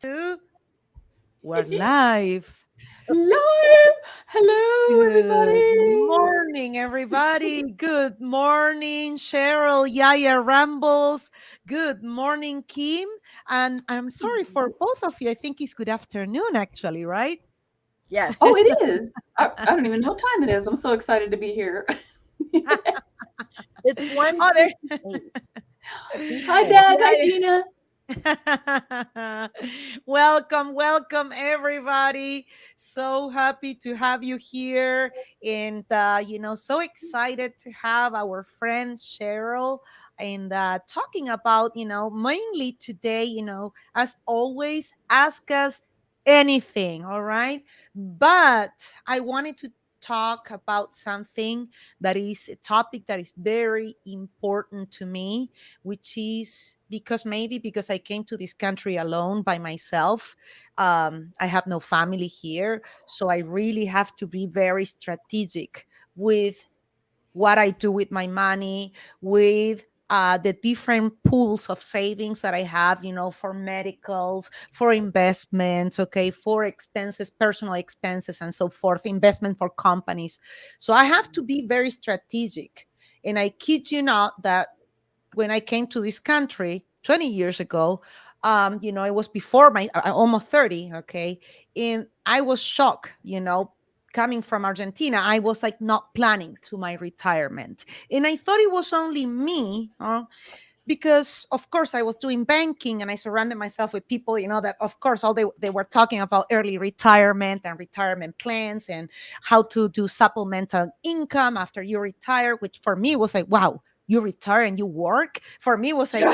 2. We're live. Hello. Hello, Good everybody. morning, everybody. Good morning, Cheryl, Yaya Rambles. Good morning, Kim. And I'm sorry for both of you. I think it's good afternoon, actually, right? Yes. Oh, it is. I don't even know what time it is. I'm so excited to be here. It's Oh, there. 1:58 Hi, Eastern. Dad. Hi, Yeah, Gina. welcome, everybody. So happy to have you here. And, so excited to have our friend Cheryl and talking about, mainly today, as always, ask us anything. All right. But I wanted to talk about something that is a topic that is very important to me, which is because I came to this country alone by myself. I have no family here. So I really have to be very strategic with what I do with my money, with the different pools of savings that I have, for medicals, for investments, okay, for expenses, personal expenses, and so forth, investment for companies. So I have to be very strategic. And I kid you not that when I came to this country 20 years ago, it was before my almost 30, okay, and I was shocked, coming from Argentina. I was like not planning to my retirement, and I thought it was only me, because of course I was doing banking and I surrounded myself with people, that of course all they were talking about early retirement and retirement plans and how to do supplemental income after you retire, which for me was like, wow, you retire and you work. For me it was like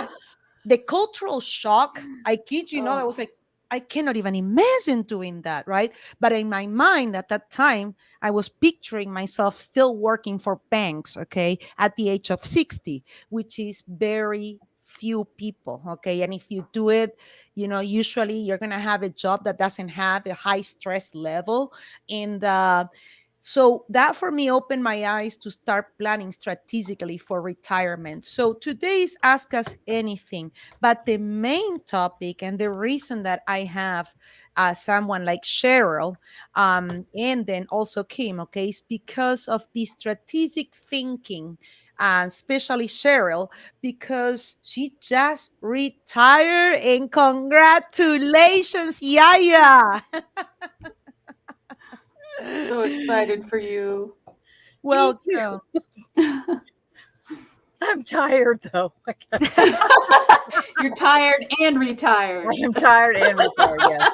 the cultural shock. I kid you not, I Oh, was like, I cannot even imagine doing that, right? But in my mind at that time, I was picturing myself still working for banks, okay, at the age of 60, which is very few people, okay? And if you do it, usually you're going to have a job that doesn't have a high stress level. And so that for me opened my eyes to start planning strategically for retirement. So today's Ask Us Anything. But the main topic and the reason that I have someone like Cheryl, and then also Kim, okay, is because of the strategic thinking, and especially Cheryl, because she just retired, and congratulations, Yaya. so excited for you. Me too. Welcome. I'm tired though. I got to- You're tired and I retired. am tired and retired. Yes.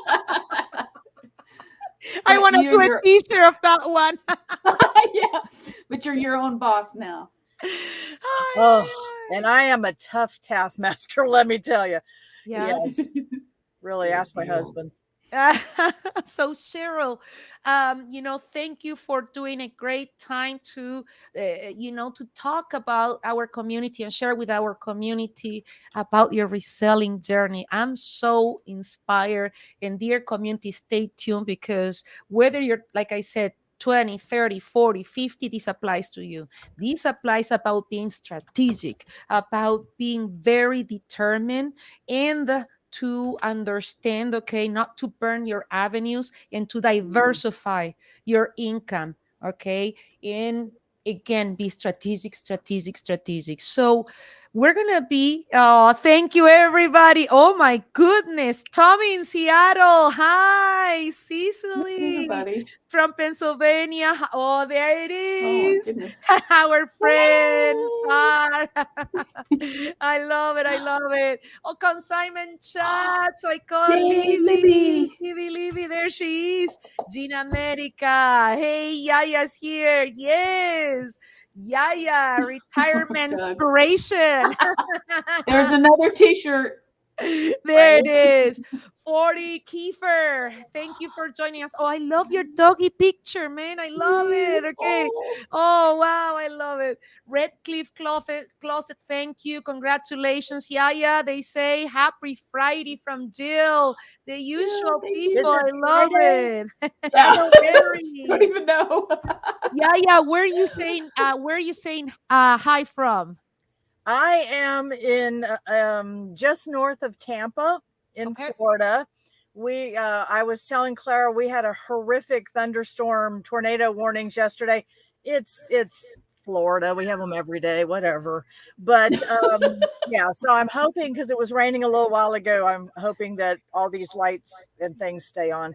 I But want to do a you're t-shirt of that one. yeah, but you're your own boss now. Oh, Ay, and I am a tough taskmaster. Let me tell you. yeah. Yes. Really, Good ask my deal. husband. So Cheryl, thank you for doing a great time to talk about our community and share with our community about your reselling journey. I'm so inspired, and dear community, stay tuned, because whether you're, like I said, 20, 30, 40, 50, this applies to you. This applies about being strategic, about being very determined, and to understand, okay, not to burn your avenues, and to Mm. diversify your income, okay? And again, be strategic, strategic, strategic. So we're gonna be, oh, thank you, everybody. Oh my goodness, Tommy in Seattle. Hi, Hey, Cecily everybody. from Pennsylvania. Oh, there it Oh my is. goodness. Our friend Hello. Star. I love it. I love it. Oh, consignment chat. So I call Yay, Libby. Libby. Libby, there she is. Gina America. Hey, Yaya's here. Yes. Yaya, Oh retirement God. inspiration. There's another T-shirt. There it Right? is. 40 Kiefer. Thank you for joining us. Oh, I love your doggy picture, man. I love it. Okay. Oh, Oh, wow. I love it. Red Cliff Closet. Thank you. Congratulations, Yaya. They say happy Friday from Jill. The Jill, usual thank people. Is you. it I love Friday? it. Yeah. Don't Very. even know. Yaya, where are you saying hi from? I am in just north of Tampa in Okay. Florida, I was telling Clara we had a horrific thunderstorm, tornado warnings yesterday. It's Florida. We have them every day, whatever. But yeah, so I'm hoping because it was raining a little while ago, I'm hoping that all these lights and things stay on.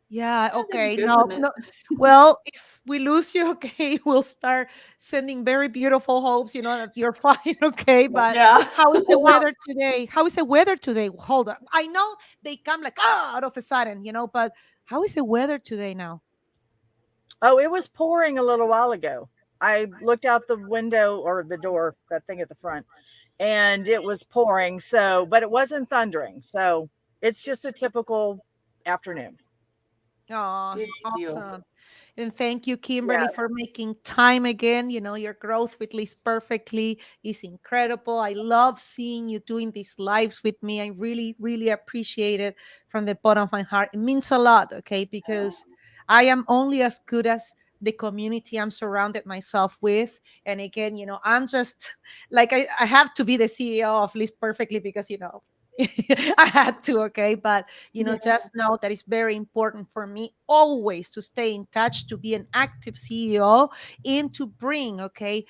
Yeah, That'd be okay. good, No, wouldn't it? no. Well, if we lose you, okay, we'll start sending very beautiful hopes, that you're fine, okay? But Yeah. how is the Well, weather today? How is the weather today? Hold on. I know they come like out of a sudden, but how is the weather today now? oh, it was pouring a little while ago. I looked out the window or the door, that thing at the front, and it was pouring. So, but it wasn't thundering. So it's just a typical afternoon. Oh, Good deal. awesome. And thank you, Kimberly, Yeah. for making time again. Your growth with Liz Perfectly is incredible. I love seeing you doing these lives with me. I really, really appreciate it from the bottom of my heart. It means a lot, okay? Because I am only as good as the community I'm surrounded myself with. And again, I'm just like I have to be the CEO of Liz Perfectly because I had to, okay? But Yeah. just know that it's very important for me always to stay in touch, to be an active CEO, and to bring, okay,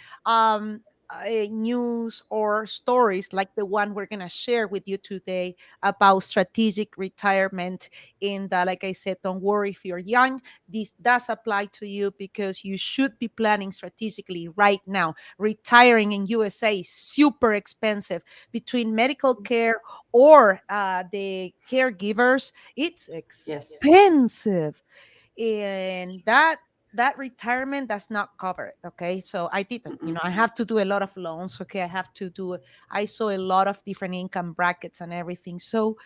news or stories like the one we're going to share with you today about strategic retirement. And like I said, don't worry if you're young, this does apply to you because you should be planning strategically right now. Retiring in USA is super expensive between medical care or the caregivers. It's Yes. expensive, and that retirement does not cover it. Okay, so I did that. Mm-mm. I have to do a lot of loans. Okay, I saw a lot of different income brackets and everything. So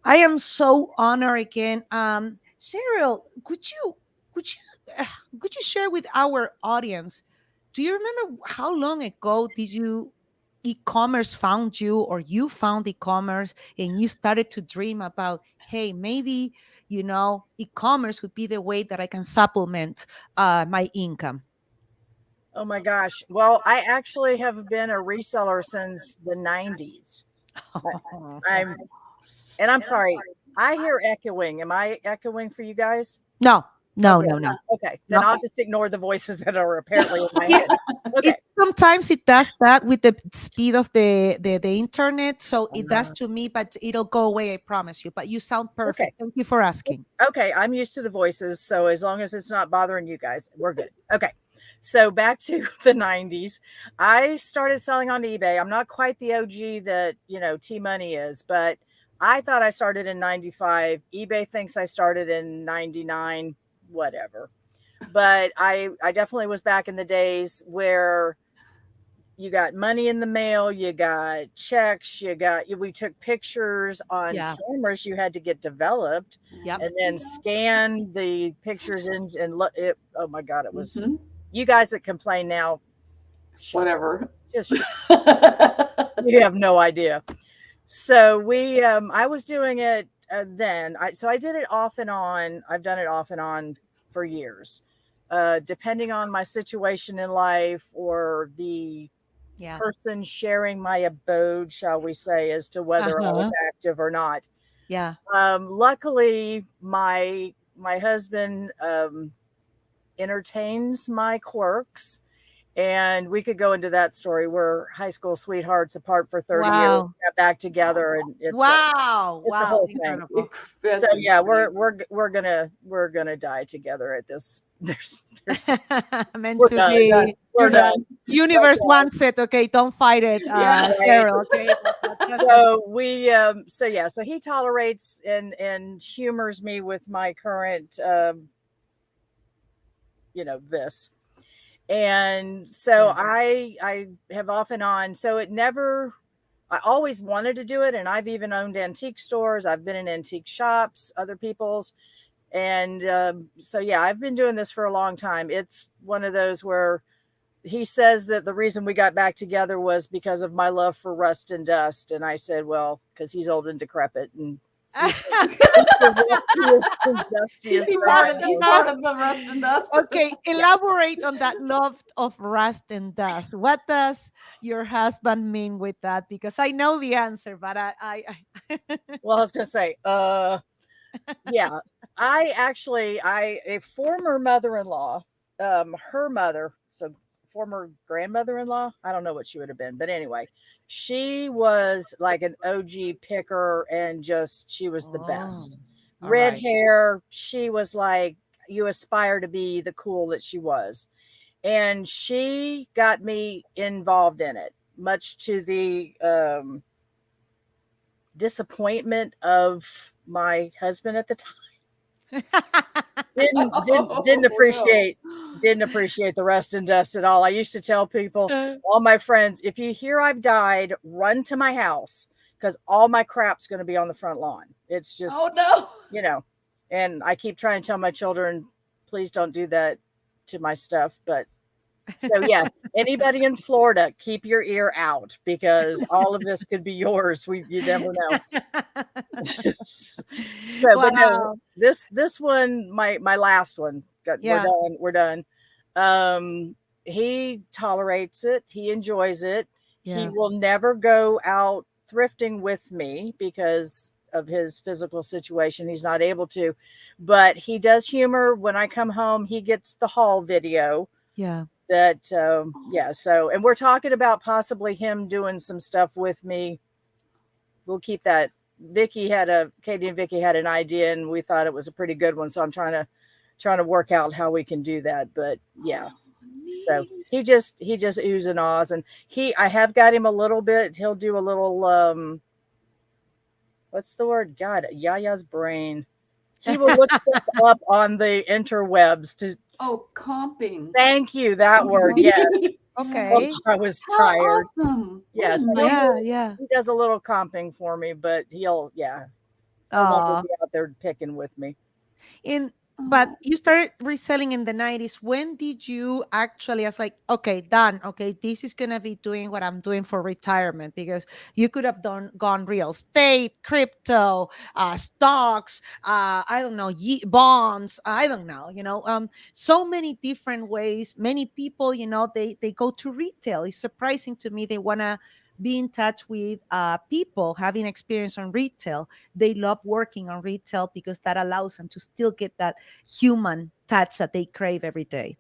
I am so honored again. Cheryl, uh, could you share with our audience? Do you remember how long ago did you e-commerce found you, or you found e-commerce and you started to dream about, hey, maybe e-commerce would be the way that I can supplement my income? Oh my gosh. Well, I actually have been a reseller since the 90s. I'm and I'm sorry. I hear echoing. Am I echoing for you guys? No, no, Okay. no, no. Okay. Then No. I'll just ignore the voices that are apparently in my Yeah, head. Okay. sometimes it does that with the speed of the internet. So it does Uh, to me, but it'll go away, I promise you. But you sound okay. perfect. Thank you for asking. Okay. I'm used to the voices. So as long as it's not bothering you guys, we're good. Okay. So back to the 90s. I started selling on eBay. I'm not quite the OG that, T Money is, but I thought I started in 95. eBay thinks I started in 99, whatever. But I definitely was back in the days where you got money in the mail, you got checks, we took pictures on Yeah. cameras you had to get developed Yep. and then scan the pictures in and look it. Oh my God, it was, Mm-hmm. you guys that complain now, shut up. Whatever. Just shut. You have no idea. So I was doing it then. I did it off and on. I've done it off and on for years, depending on my situation in life or the Yeah. person sharing my abode, shall we say, as to whether I was Uh-huh. active or not. Yeah. Luckily, my husband entertains my quirks, and we could go into that story. We're high school sweethearts apart for 30 years, Wow. got back together, and Wow. it's a Wow. whole thing. Incredible. So That's yeah, great. we're gonna die together at this. There's Meant we're to done. You're done. be. We're You're done. done. Universe Okay. wants it. Okay. Don't fight it, Yeah. Right. Cheryl. Okay. So he tolerates and humors me with my current this. And so Yeah. I have off and on. So I always wanted to do it, and I've even owned antique stores. I've been in antique shops, other people's. And so yeah, I've been doing this for a long time. It's one of those where he says that the reason we got back together was because of my love for rust and dust. And I said, well, because he's old and decrepit, and he's the rustiest and dustiest He thing I brought it. Rust He's know. and part dust. of the rust and dust. Okay, Yeah. elaborate on that love of rust and dust. What does your husband mean with that? Because I know the answer, but I Well, I was gonna say, Yeah. A former mother-in-law, her mother, so former grandmother-in-law, I don't know what she would have been, but anyway, she was like an OG picker and she was the Oh, best. all Red right. hair, she was like, you aspire to be the cool that she was. And she got me involved in it, much to the disappointment of my husband at the didn't didn't didn't Oh no. appreciate didn't appreciate the rest and dust at all. I used to tell people, all my friends, if you hear I've died, run to my house because all my crap's going to be on the front lawn. It's just, Oh no. you know, and I keep trying to tell my children, please don't do that to my stuff. But so yeah, anybody in Florida, keep your ear out because all of this could be yours. You never know. So, but no, Wow. this one, my last one, Yeah. we're done. He tolerates it, he enjoys it. He Yeah. will never go out thrifting with me because of his physical situation. He's not able to, but he does humor. When I come home, he gets the haul video Yeah. that yeah. So, and we're talking about possibly him doing some stuff with me. We'll keep that. Katie and Vicky had an idea and we thought it was a pretty good one. So I'm trying to work out how we can do that. But yeah. Oh, So neat. he just oohs and ahs, and I have got him a little bit. He'll do a little what's the word? God, Yaya's brain. He will look stuff up on the interwebs to Oh, comping. thank you, that word. Yeah. Yeah. Okay. I was How tired. awesome. What a Yes, nice. Yeah. he does a little comping for me, but he'll no longer Oh. be out there picking with me. In but Oh, you started reselling in the 90s. When did you actually, as like, okay, done. Okay, this is gonna be doing what I'm doing for retirement, because you could have gone real estate, crypto, stocks, I don't know, bonds, I don't know, so many different ways. Many people, they go to retail. It's surprising to me they wanna be in touch with people having experience on retail. They love working on retail because that allows them to still get that human touch that they crave every day.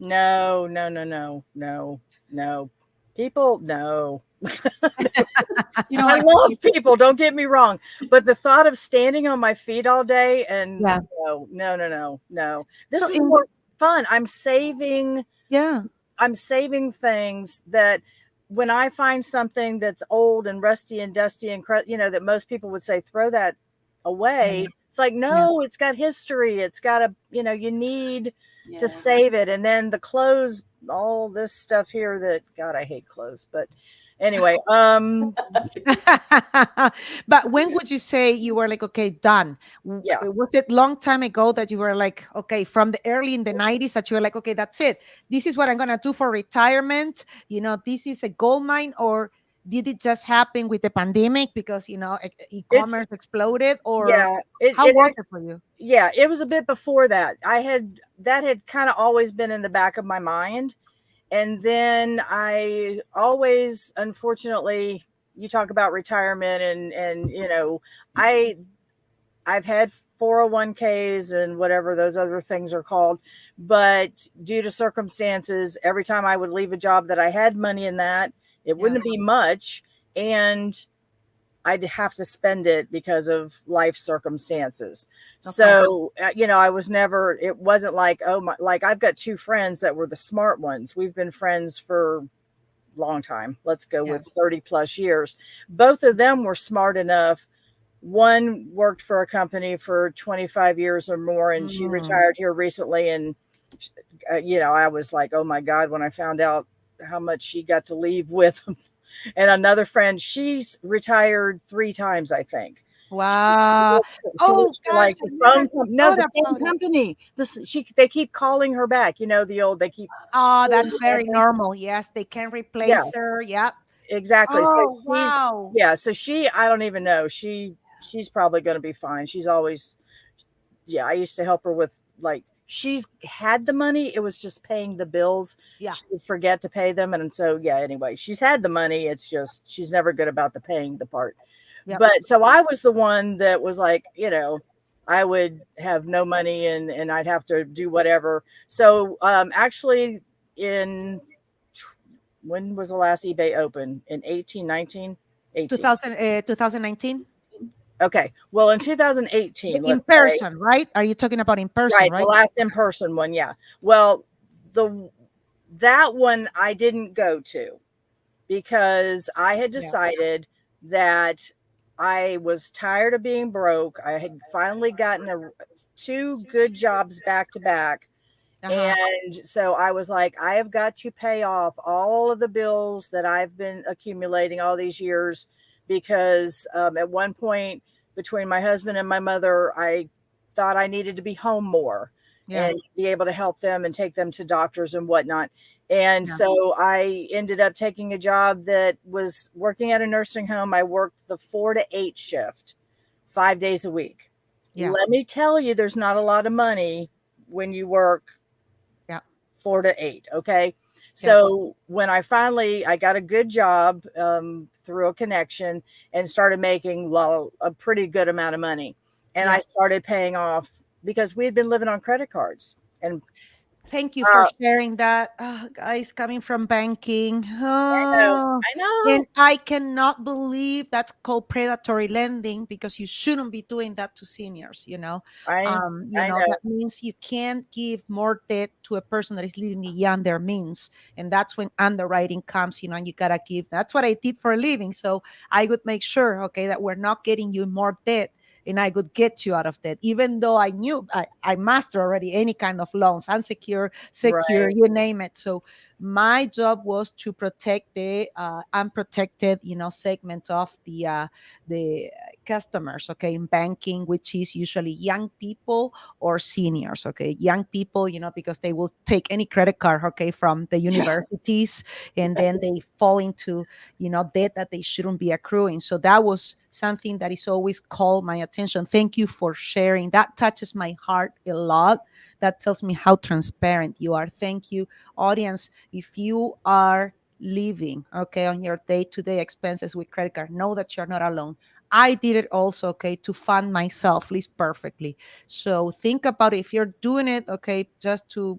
No, no, no, no, no, no. People, no. you don't I like the love people. people, don't get me wrong, but the thought of standing on my feet all day and Yeah. no, no, no, no, no. This So is in more fun. yeah, I'm saving things that when I find something that's old and rusty and dusty and that most people would say throw that yeah, away. It's like yeah. no, it's got history. It's got you need to Yeah. save it. And then the clothes, all this stuff here that God, I hate clothes, but anyway, But when would you say you were like, okay, done? yeah. Was it long time ago that you were like, okay, from the early in the 90s that you were like, okay, that's it. This is what I'm gonna do for retirement. This is a gold mine, or did it just happen with the pandemic because It's e-commerce exploded, or yeah, how was it for you? yeah, it was a bit before that. That had kind of always been in the back of my mind. And then I always, unfortunately, you talk about retirement and I I've had 401ks and whatever those other things are called, but due to circumstances, every time I would leave a job that I had money in that, it Yeah. wouldn't be much, and I'd have to spend it because of life circumstances. Okay. So, I was never, it wasn't like, oh my, like I've got two friends that were the smart ones. We've been friends for a long time. Let's go Yeah. with 30 plus years. Both of them were smart enough. One worked for a company for 25 years or more, and she Mm. retired here recently. And, I was like, oh my God, when I found out how much she got to leave with. And another friend, she's retired 3 times, I think. Wow. She Oh works for gosh, like I the never no, thought the same about it. company. They keep calling her back. They keep Oh, calling that's her very back. normal. Yes, they can Yeah, replace her. Yeah. exactly. So Oh, wow. I don't even know. She's probably going to be fine. She's always, yeah, I used to help her with like, she's had the money. It was just paying the bills. Yeah. She would forget to pay them. And so, yeah, anyway, she's had the money. It's just, she's never good about the paying the part. Yep. But so I was the one that was like, I would have no money and I'd have to do whatever. So actually in when was the last eBay open? In 18, 19, 18. 2019 Okay. Well, in 2018, in let's say, person, right? Are you talking about in person, right, the right? last in-person one, yeah. Well, the that one I didn't go to because I had Yeah. decided that I was tired of being broke. I had finally gotten two good jobs back to back. Uh-huh. And so I was like, I have got to pay off all of the bills that I've been accumulating all these years because at one point between my husband and my mother, I thought I needed to be home more Yeah. and be able to help them and take them to doctors and whatnot. And Yeah. so I ended up taking a job that was working at a nursing home. I worked the 4 to 8 shift, 5 days a week. Yeah. Let me tell you, there's not a lot of money when you work Yeah. 4 to 8. Okay. Yes. So when I got a good job through a connection and started making, well, a pretty good amount of money. And I Yeah. started paying off because we had been living on credit cards. And Thank you for sharing that. Oh, guys, coming from banking. Oh, I know, and I cannot believe that's called predatory lending because you shouldn't be doing that to seniors, I, I That know. means you can't give more debt to a person that is living beyond their means. And that's when underwriting comes, and you gotta give. That's what I did for a living. So I would make sure, okay, that we're not getting you more debt and I could get you out of debt, even though I knew I mastered already any kind of loans, unsecured, secure, Right. you name it. So my job was to protect the unprotected, segment of the customers, okay, in banking, which is usually young people or seniors, okay, young people, because they will take any credit card, okay, from the universities, and then they fall into debt that they shouldn't be accruing. So that was something that is always called my attention. Thank you for sharing. That touches my heart a lot. That tells me how transparent you are. Thank you, audience. If you are living, okay, on your day-to-day expenses with credit card, know that you're not alone. I did it also, okay, to fund myself, at least perfectly. So think about it. If you're doing it, okay, just to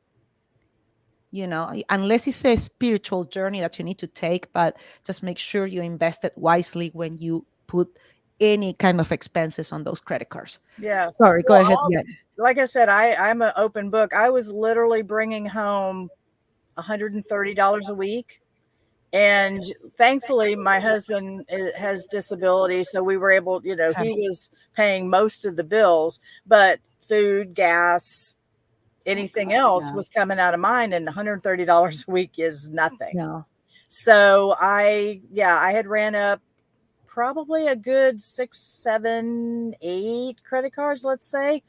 unless it's a spiritual journey that you need to take, but just make sure you invest it wisely when you put any kind of expenses on those credit cards. Yeah. Sorry, go Well, ahead. Yeah. like I said, I'm an open book. I was literally bringing home $130 a week. And thankfully, my husband has disability. So we were able, Okay. he was paying most of the bills, but food, gas, anything else Yeah. was coming out of mine. And $130 a week is nothing. No. So I had ran up probably a good 6, 7, 8 credit cards, let's say.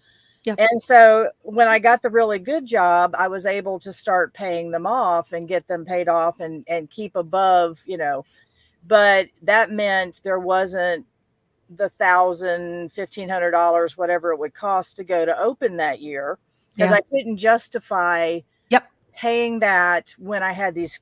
Yeah. And so when I got the really good job, I was able to start paying them off and get them paid off and keep above, but that meant there wasn't the $1,000, $1,500, whatever it would cost to go to open that year because Yeah. I couldn't justify Yep. paying that when I had these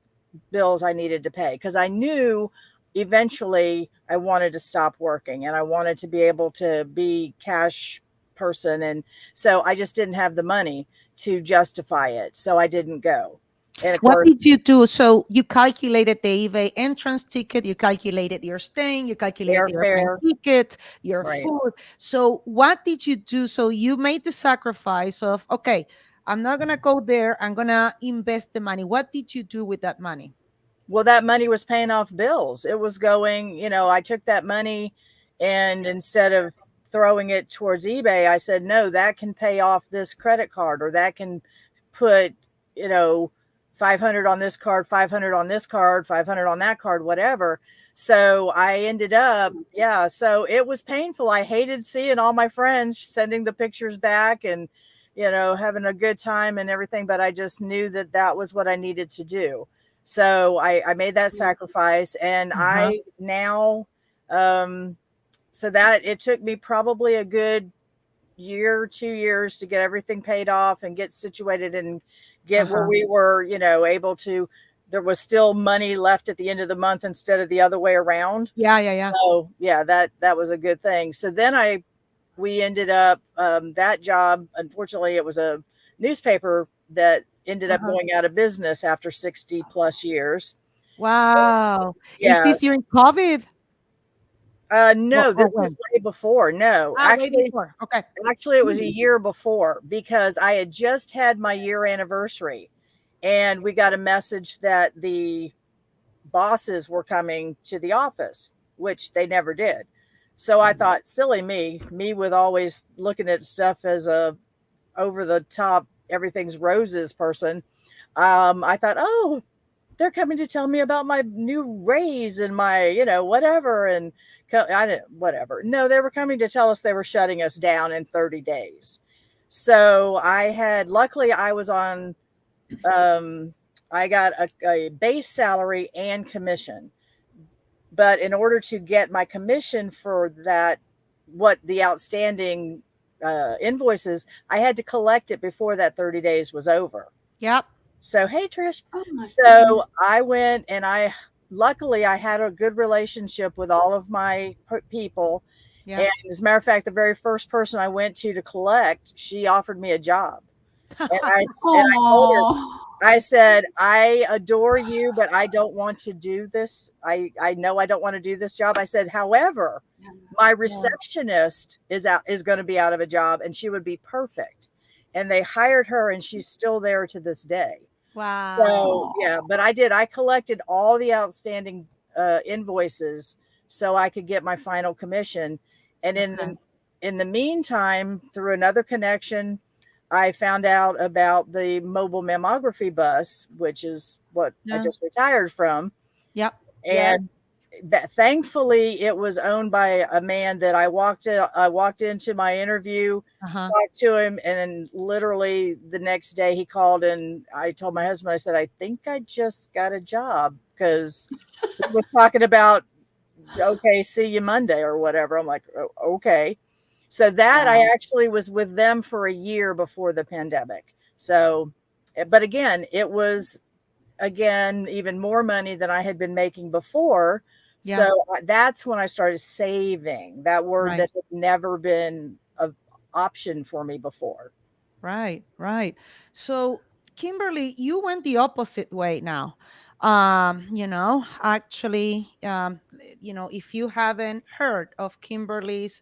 bills I needed to pay because I knew eventually I wanted to stop working and I wanted to be able to be cash person. And so I just didn't have the money to justify it. So I didn't go. And of What course, did you do? So you calculated the eBay entrance ticket, you calculated your staying, you calculated the airplane airfare, ticket, your right. food. So what did you do? So you made the sacrifice of, okay, I'm not gonna go there, I'm gonna invest the money. What did you do with that money? Well, that money was paying off bills. It was going, I took that money and instead of throwing it towards eBay, I said, no, that can pay off this credit card or that can put, you know, 500 on this card, 500 on this card, 500 on that card, whatever. So I ended up, yeah. So it was painful. I hated seeing all my friends sending the pictures back and, having a good time and everything. But I just knew that that was what I needed to do. So I made that sacrifice and Uh-huh. I now, so that it took me probably a good year, 2 years to get everything paid off and get situated and get where Uh-huh. we were, able to, there was still money left at the end of the month instead of the other way around. Yeah, yeah, yeah. So yeah, that was a good thing. So then I we ended up that job. Unfortunately, it was a newspaper that ended up Uh-huh. going out of business after 60 plus years. Wow. Is Yeah. this during COVID? No, Or this was when? way before. No, Ah, way before. Okay. actually, it was a Mm. year before because I had just had my year anniversary, and we got a message that the bosses were coming to the office, which they never did. So I thought, silly me with always looking at stuff as a over the top, everything's roses person. I thought, oh, they're coming to tell me about my new raise and my, whatever. And I didn't, whatever. No, they were coming to tell us they were shutting us down in 30 days. So luckily, I was on, I got a base salary and commission. But in order to get my commission for that, what the outstanding invoices, I had to collect it before that 30 days was over. Yep. So, hey, Trish. Oh my So goodness. I went and luckily, I had a good relationship with all of my people. Yep. And as a matter of fact, the very first person I went to collect, she offered me a job. And I told her, Oh. I said, I adore you, but I don't want to do this. I know I don't want to do this job. I said, however, my receptionist is going to be out of a job and she would be perfect. And they hired her and she's still there to this day. So Wow. yeah, but I collected all the outstanding invoices so I could get my final commission. And Okay. in the meantime, through another connection, I found out about the mobile mammography bus, which is what I Yeah. just retired from. Yep. Yes. And that thankfully it was owned by a man that I walked into my interview, Uh-huh. talked to him, and then literally the next day he called and I told my husband, I said, I think I just got a job because he was talking about, okay, see you Monday or whatever. I'm like, oh, okay. So that I Wow. actually was with them for a year before the pandemic. So, but again, it was even more money than I had been making before. Yeah. So that's when I started saving, that word Right. that had never been an option for me before. Right, right. So, Kimberly, you went the opposite way now. Actually, if you haven't heard of Kimberly's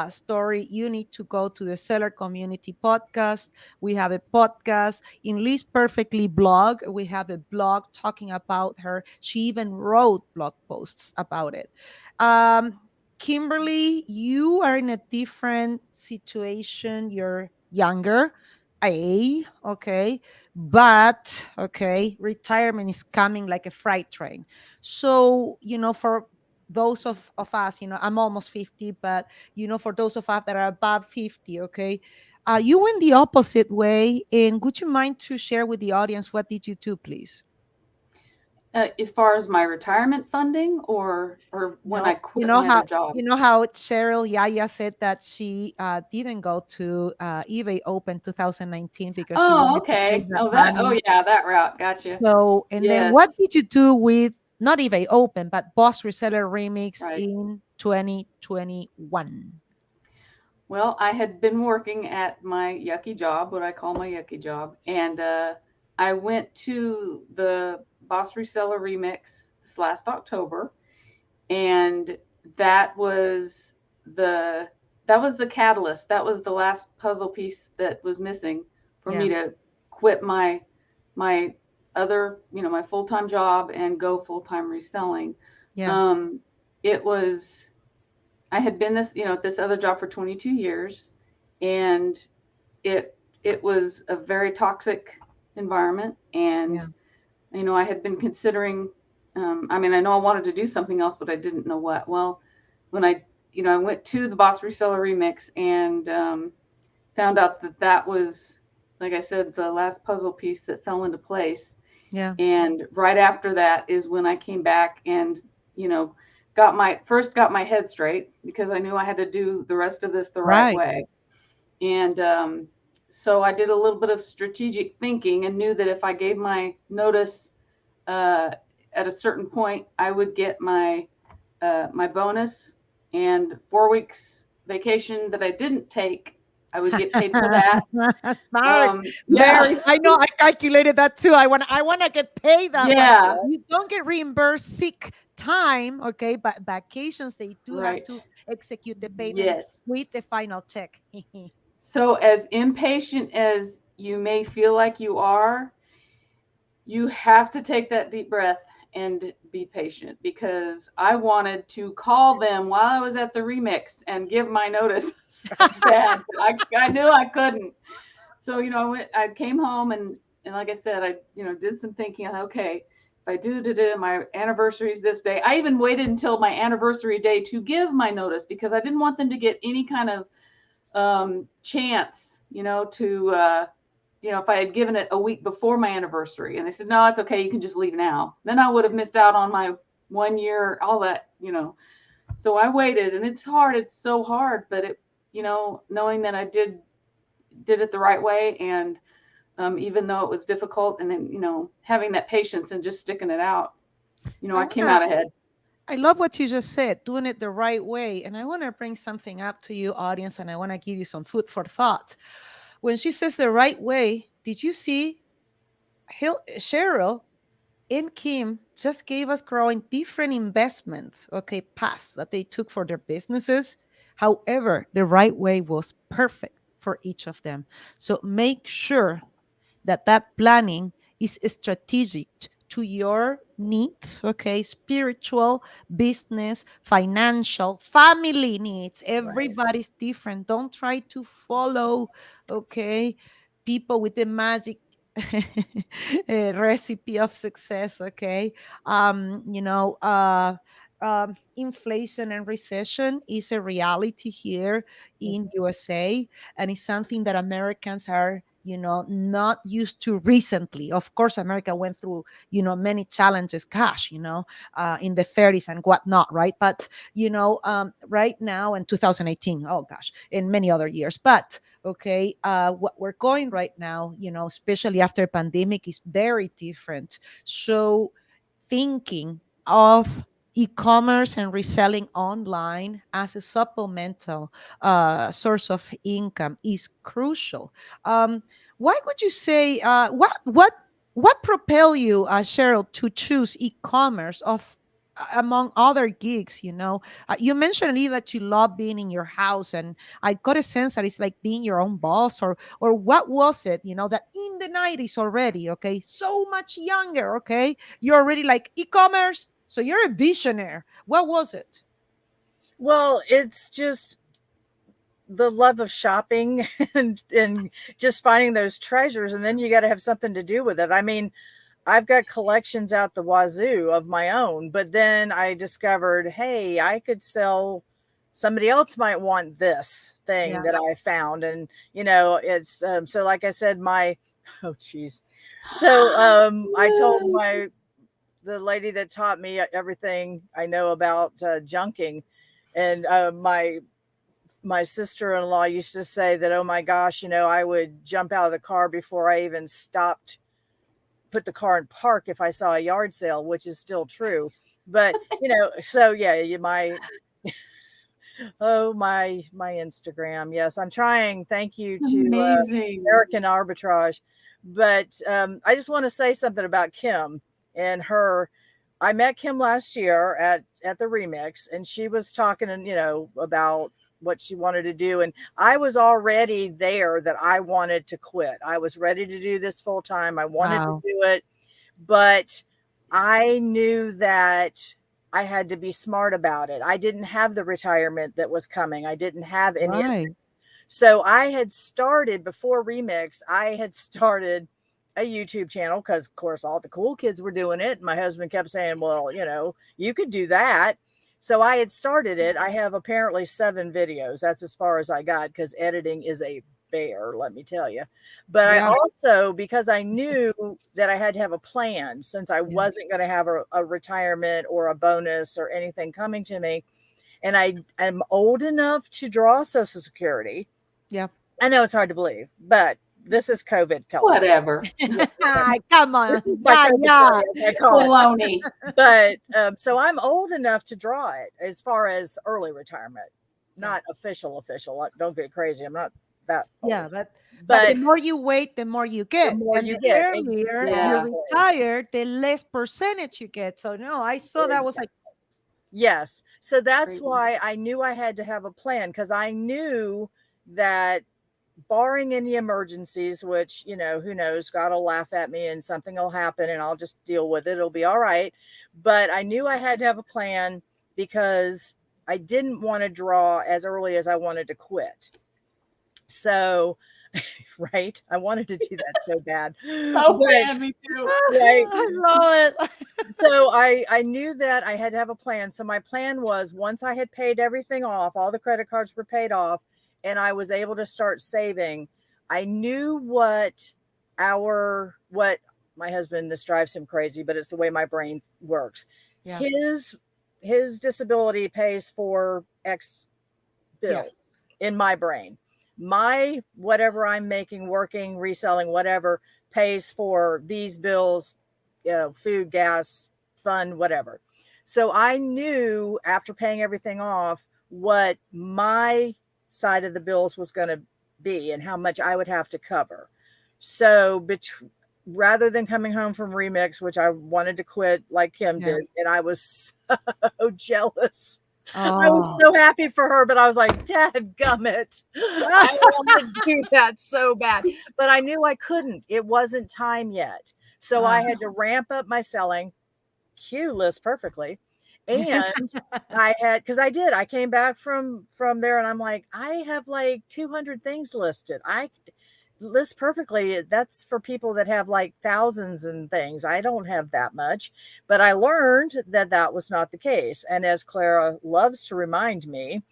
story, you need to go to the Seller Community Podcast. We have a podcast in Least Perfectly blog. We have a blog talking about her. She even wrote blog posts about it. Um, Kimberly, you are in a different situation. You're younger, okay, but okay, retirement is coming like a freight train. So, for those of us, I'm almost 50, but for those of us that are above 50, okay, you went the opposite way. And would you mind to share with the audience what did you do, please? As far as my retirement funding, or when I No, quit my other job. you know how Cheryl Yaya said that she didn't go to eBay Open 2019 because she Oh, wanted to save okay. that Oh, money. yeah, that route. Gotcha. So, and then what Yes. did you do with not eBay Open, but Boss Reseller Remix Right. in 2021? Well, I had been working at my yucky job, what I call my yucky job, and I went to the Boss Reseller Remix this last October, and that was the that was the catalyst. That was the last puzzle piece that was missing for Yeah, me to quit my other, my full-time job and go full-time reselling. yeah, Um, it was I had been at this other job for 22 years, and it was a very toxic environment. And yeah, I had been considering. I know I wanted to do something else, but I didn't know what. Well, when I went to the Boss Reseller Remix and found out that was, like I said, the last puzzle piece that fell into place. yeah, And right after that is when I came back and, got my head straight, because I knew I had to do the rest of this the right right. way. And so I did a little bit of strategic thinking and knew that if I gave my notice uh, at a certain point, I would get my bonus and 4 weeks vacation that I didn't take, I would get paid for that. Smart. Yeah, Very. I know. I calculated that too. I want to get paid that one. yeah, You don't get reimbursed sick time, okay? But vacations, they do have right. to execute the payment Yes. with the final check. So as impatient as you may feel like you have to take that deep breath and be patient, because I wanted to call them while I was at the remix and give my notice so bad. But I knew I couldn't. So, I came home and like I said, I, did some thinking. Okay, if I do my anniversary's this day. I even waited until my anniversary day to give my notice, because I didn't want them to get any kind of chance, to if I had given it a week before my anniversary, and they said, no, it's okay, you can just leave now. Then I would have missed out on my 1 year, all that. So I waited, and it's hard. It's so hard, but knowing that I did it the right way, and even though it was difficult, and then, having that patience and just sticking it out, I I came wanna out ahead. I love what you just said, doing it the right way. And I want to bring something up to you, audience, and I want to give you some food for thought. When she says the right way, did you see Cheryl and Kim just gave us growing different investments, okay, paths that they took for their businesses. However, the right way was perfect for each of them. So make sure that that planning is strategic to your needs, okay, spiritual, business, financial, family needs. Right. Everybody's different. Don't try to follow, okay, people with the magic recipe of success, okay. You know, inflation and recession is a reality here in USA, and it's something that Americans are, not used to recently. Of course, America went through, many challenges, gosh, in the 30s and whatnot, right? But, right now in 2018, oh gosh, in many other years. But, okay, what we're going right now, especially after pandemic, is very different. So thinking of e-commerce and reselling online as a supplemental source of income is crucial. Why would you say, what propel you, Cheryl, to choose e-commerce of among other gigs? You mentioned, Lee, that you love being in your house, and I got a sense that it's like being your own boss, or what was it, that in the 90s already, okay, so much younger, okay, you're already like e-commerce, so you're a visionary. What was it? Well, it's just the love of shopping and just finding those treasures, and then you got to have something to do with it. I mean, I've got collections out the wazoo of my own, but then I discovered, hey, I could sell, somebody else might want this thing Yeah. that I found. And, it's, so like I said, oh, geez. So, I told the lady that taught me everything I know about junking, and my sister-in-law used to say that, oh my gosh, I would jump out of the car before I even put the car in park if I saw a yard sale, which is still true. But, so yeah, my Instagram. Yes, I'm trying. Thank you to Amazing. American Arbitrage. But I just want to say something about Kim and her. I met Kim last year at the remix, and she was talking, and about what she wanted to do, and I was already there that I wanted to quit. I was ready to do this full time. I wanted to Wow. do it, but I knew that I had to be smart about it. I didn't have the retirement that was coming. I didn't have any. Right. So I had started before Remix, I had started a YouTube channel because, of course, all the cool kids were doing it. My husband kept saying, well, you could do that. So I had started it. I have apparently 7 videos. That's as far as I got, because editing is a bear, let me tell you. But I Yeah. also, because I knew that I had to have a plan, since I Yeah. wasn't going to have a retirement or a bonus or anything coming to me. And I am old enough to draw Social Security. Yeah. I know it's hard to believe, but this is COVID color. Whatever. Come on. This is my Yeah, COVID yeah. color, as I call it. Baloney. But so I'm old enough to draw it as far as early retirement. not official. Don't get crazy. I'm not that Yeah, old. but the But more you wait, the more you the get. more And you the get. earlier you Yeah. Exactly. retire, the less percentage you get. So no, I saw that was like, Yes. So that's Crazy. why I knew I had to have a plan, because I knew that barring any emergencies, which, who knows, God will laugh at me and something will happen and I'll just deal with it. It'll be all right. But I knew I had to have a plan because I didn't want to draw as early as I wanted to quit. So, right. I wanted to do that so bad. Oh But, man, me too. right. I love it. So I knew that I had to have a plan. So my plan was, once I had paid everything off, all the credit cards were paid off, and I was able to start saving, I knew what my husband, this drives him crazy, but it's the way my brain works. Yeah. His disability pays for X bills Yes. in my brain. My whatever I'm making, working, reselling, whatever, pays for these bills, food, gas, fun, whatever. So I knew, after paying everything off, what my side of the bills was going to be and how much I would have to cover. So rather than coming home from Remix, which I wanted to quit like Kim Yeah. did, and I was so jealous. I was Oh. so happy for her, but I was like, dadgummit. I want to do that so bad. But I knew I couldn't. It wasn't time yet. So I had to ramp up my selling, cue list perfectly. And because I came back from there and I'm like, I have like 200 things listed. I list perfectly. That's for people that have like thousands and things. I don't have that much, but I learned that that was not the case. And as Clara loves to remind me,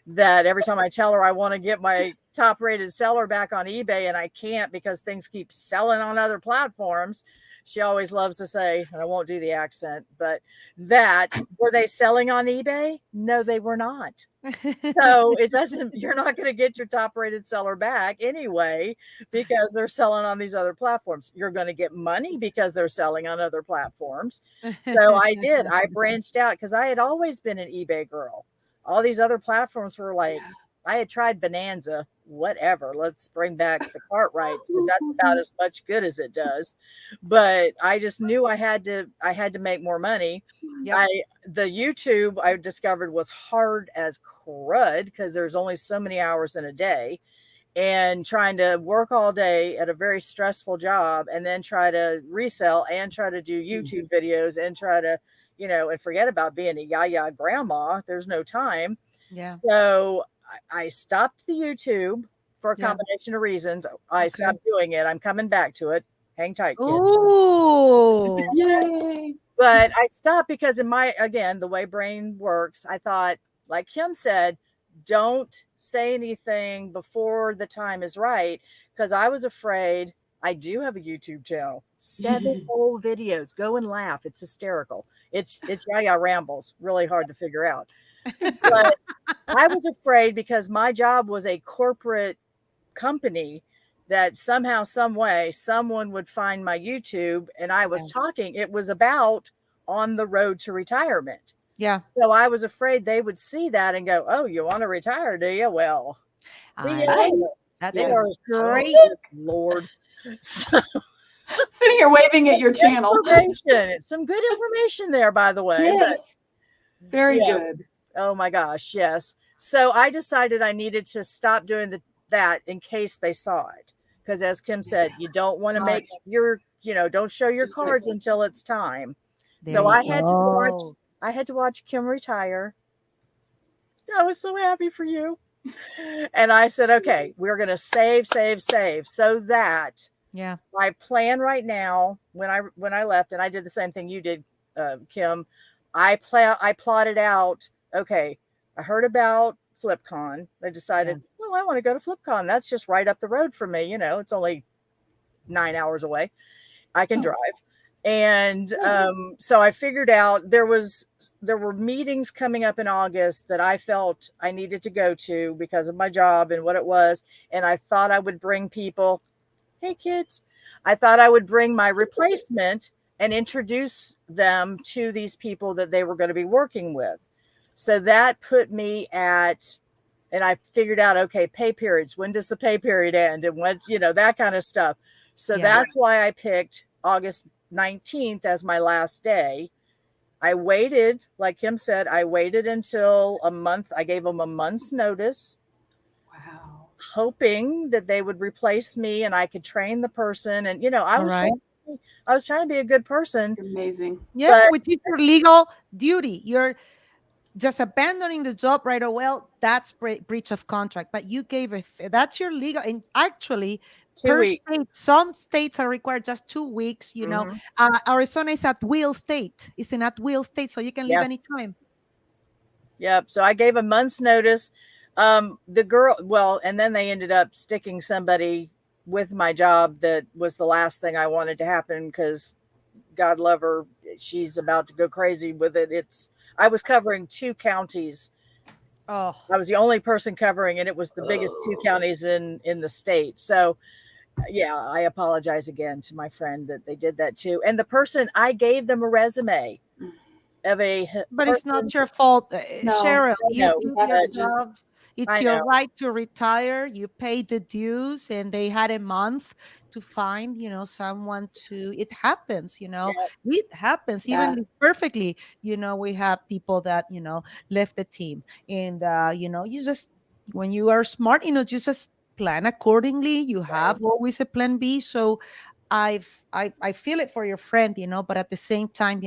that every time I tell her I want to get my top rated seller back on eBay and I can't because things keep selling on other platforms, she always loves to say, and I won't do the accent, but that were they selling on eBay? No, they were not. So you're not going to get your top rated seller back anyway, because they're selling on these other platforms. You're going to get money because they're selling on other platforms. So I branched out because I had always been an eBay girl. All these other platforms were like, I had tried Bonanza, whatever. Let's bring back the Cartwrights because that's about as much good as it does. But I just knew I had to make more money. Yep. The YouTube I discovered was hard as crud because there's only so many hours in a day, and trying to work all day at a very stressful job and then try to resell and try to do YouTube videos and try to, and forget about being a yaya grandma. There's no time. Yeah. So I stopped the YouTube for a Yeah. combination of reasons. I Okay. stopped doing it. I'm coming back to it. Hang tight, kid. Ooh. Yay. But I stopped because the way brain works, I thought, like Kim said, don't say anything before the time is right, because I was afraid. I do have a YouTube channel, 7 whole videos. Go and laugh. It's hysterical. It's Yaya Rambles, really hard to figure out. But I was afraid because my job was a corporate company that somehow, some way, someone would find my YouTube, and I was talking. It was about on the road to retirement. Yeah. So I was afraid they would see that and go, "Oh, you want to retire, do you? Well, see you I, later." that's They a are great. oh, Lord. So, Sitting here waving at your channel. information. Some good information there, by the way. Yes. Very Yeah. good. Oh my gosh, yes. So I decided I needed to stop doing that in case they saw it. Because as Kim said, you don't want to make don't show your cards until it's time. There So you I had to watch Kim retire. I was so happy for you. And I said, okay, we're going to save, so that Yeah. my plan right now, when I left, and I did the same thing you did, Kim, I plotted out, okay, I heard about FlipCon. I decided, well, I want to go to FlipCon. That's just right up the road from me. It's only 9 hours away. I can drive. And so I figured out there were meetings coming up in August that I felt I needed to go to because of my job and what it was. And I thought I would bring people. Hey, kids. I thought I would bring my replacement and introduce them to these people that they were going to be working with. So that put me at and I figured out, okay, pay periods. When does the pay period end? And what's, that kind of stuff. So Yeah. that's why I picked August 19th as my last day. I waited, like Kim said, I waited until a month. I gave them a month's notice, Wow. hoping that they would replace me and I could train the person. And, All right. I was trying to be a good person, Amazing. Yeah, but which is your legal duty. You're just abandoning the job right away. Well, that's breach of contract. But you gave that's your legal. And actually, 2 weeks. state, some states are required just 2 weeks. Mm-hmm. Arizona is at will state. It's an at will state, so you can leave Yeah. anytime. Yep. So I gave a month's notice. The girl, well, and then they ended up sticking somebody with my job that was the last thing I wanted to happen because God love her, she's about to go crazy with it. I was covering 2 counties. Oh, I was the only person covering, and it was the biggest 2 counties in the state. So yeah, I apologize again to my friend that they did that too. And the person, I gave them a resume of a but it's person. not your fault, No, Cheryl. I You know, do you have your to but just, job. It's I your know. right to retire. You paid the dues, and they had a month to find, someone to. It happens, Yeah. It happens yeah. even perfectly. We have people that left the team, and you just when you are smart, you just plan accordingly. You Right. have always a plan B. So I feel it for your friend, but at the same time,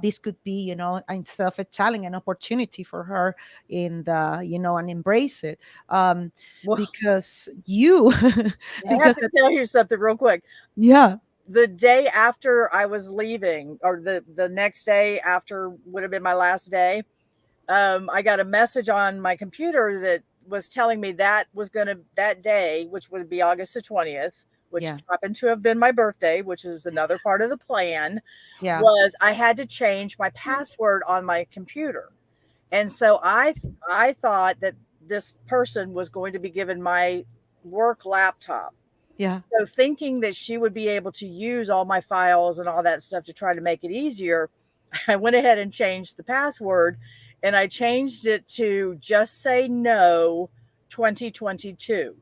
this could be, instead of a challenge, an opportunity for her in the, and embrace it. Well, Because you, I have because, to tell you something real quick. yeah, The day after I was leaving, or the next day after would have been my last day, I got a message on my computer that was telling me that was going to that day, which would be August the 20th, which yeah, happened to have been my birthday, which is another part of the plan, yeah, was I had to change my password on my computer. And so I thought that this person was going to be given my work laptop. yeah. So thinking that she would be able to use all my files and all that stuff to try to make it easier, I went ahead and changed the password, and I changed it to just say no 2022